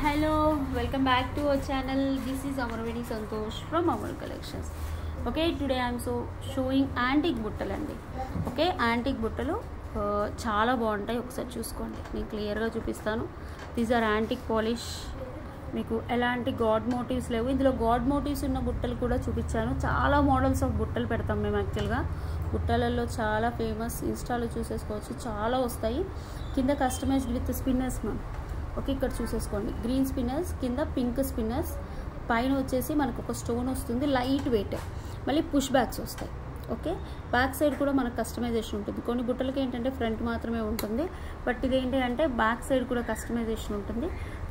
hello, welcome back to our channel. This is Amarvedi Santosh from Amar Collections. Okay, today I am showing antique buttal andi. Okay, antique buttalu చాలా బాగుంటాయి. ఒకసారి చూసుకోండి, నేను క్లియర్గా చూపిస్తాను. These are antique polish. మీకు ఎలాంటి God motifs లేవు. ఇందులో గాడ్ మోటివ్స్ ఉన్న బుట్టలు కూడా చూపించాను. చాలా మోడల్స్ ఆఫ్ బుట్టలు పెడతాం మేము. యాక్చువల్గా బుట్టలలో చాలా ఫేమస్, ఇన్స్టాలో చూసేసుకోవచ్చు, చాలా వస్తాయి. కింద customized with spinners ma'am. Okay, ఇక్కడ చూసేసుకోండి, గ్రీన్ స్పిన్నర్స్, కింద పింక్ స్పిన్నర్స్, పైన వచ్చేసి మనకు ఒక స్టోన్ వస్తుంది, లైట్ వెయిట్. మళ్ళీ పుష్ బ్యాక్స్ వస్తాయి. ఓకే, బ్యాక్ సైడ్ కూడా మనకు కస్టమైజేషన్ ఉంటుంది. కొన్ని బుట్టలకి ఏంటంటే ఫ్రంట్ మాత్రమే ఉంటుంది, బట్ ఇదేంటి అంటే బ్యాక్ సైడ్ కూడా కస్టమైజేషన్ ఉంటుంది.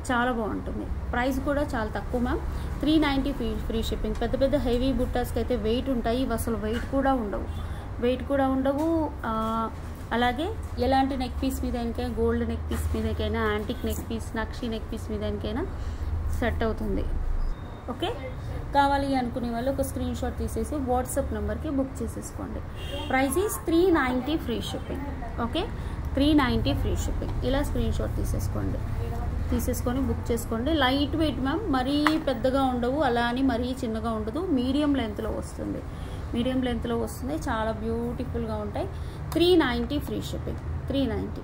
చాలా బాగుంటుంది. ప్రైస్ కూడా చాలా తక్కువ మ్యామ్, 390 ఫ్రీ షిప్పింగ్. పెద్ద పెద్ద హెవీ బుట్టాస్కి అయితే వెయిట్ ఉంటాయి, ఇవి అసలు వెయిట్ కూడా ఉండవు. అలాగే ఎలాంటి నెక్ పీస్ మీదకైనా, గోల్డ్ నెక్ పీస్ మీదకైనా, యాంటిక్ నెక్ పీస్, నక్షి నెక్ పీస్ మీదకైనా సెట్ అవుతుంది. ఓకే, కావాలి అనుకునే వాళ్ళు ఒక స్క్రీన్ షాట్ తీసేసి వాట్సాప్ నెంబర్కి బుక్ చేసేసుకోండి. Price is 390 free shipping. Okay, 390 free shipping. ఇలా స్క్రీన్ షాట్ తీసేసుకొని బుక్ చేసుకోండి. లైట్ వెయిట్ మ్యామ్, మరీ పెద్దగా ఉండవు, అలా అని మరీ చిన్నగా ఉండదు, మీడియం లెంత్లో వస్తుంది. చాలా బ్యూటిఫుల్గా ఉంటాయి. 390 free shipping, 390.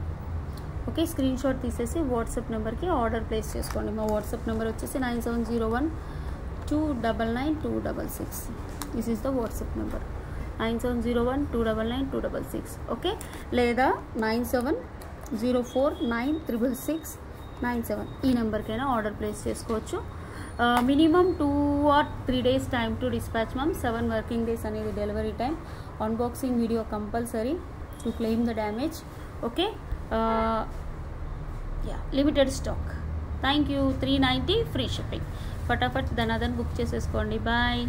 Okay, screen shot తీసేసి వాట్సాప్ నెంబర్కి ఆర్డర్ ప్లేస్ చేసుకోండి. మా వాట్సాప్ నెంబర్ వచ్చేసి 9701299266. This is the WhatsApp number, 9701299266. Okay, లేదా 9704966697 ఈ నెంబర్కైనా ఆర్డర్ ప్లేస్ చేసుకోవచ్చు. Minimum 2 or 3 days time to dispatch ma'am. 7 working days అనేది delivery time. Unboxing video compulsory to claim the damage. Okay, limited stock. Thank you. 390 free shipping. ఫటాఫట్ ధనాదన్ book చేసేసుకోండి. Bye.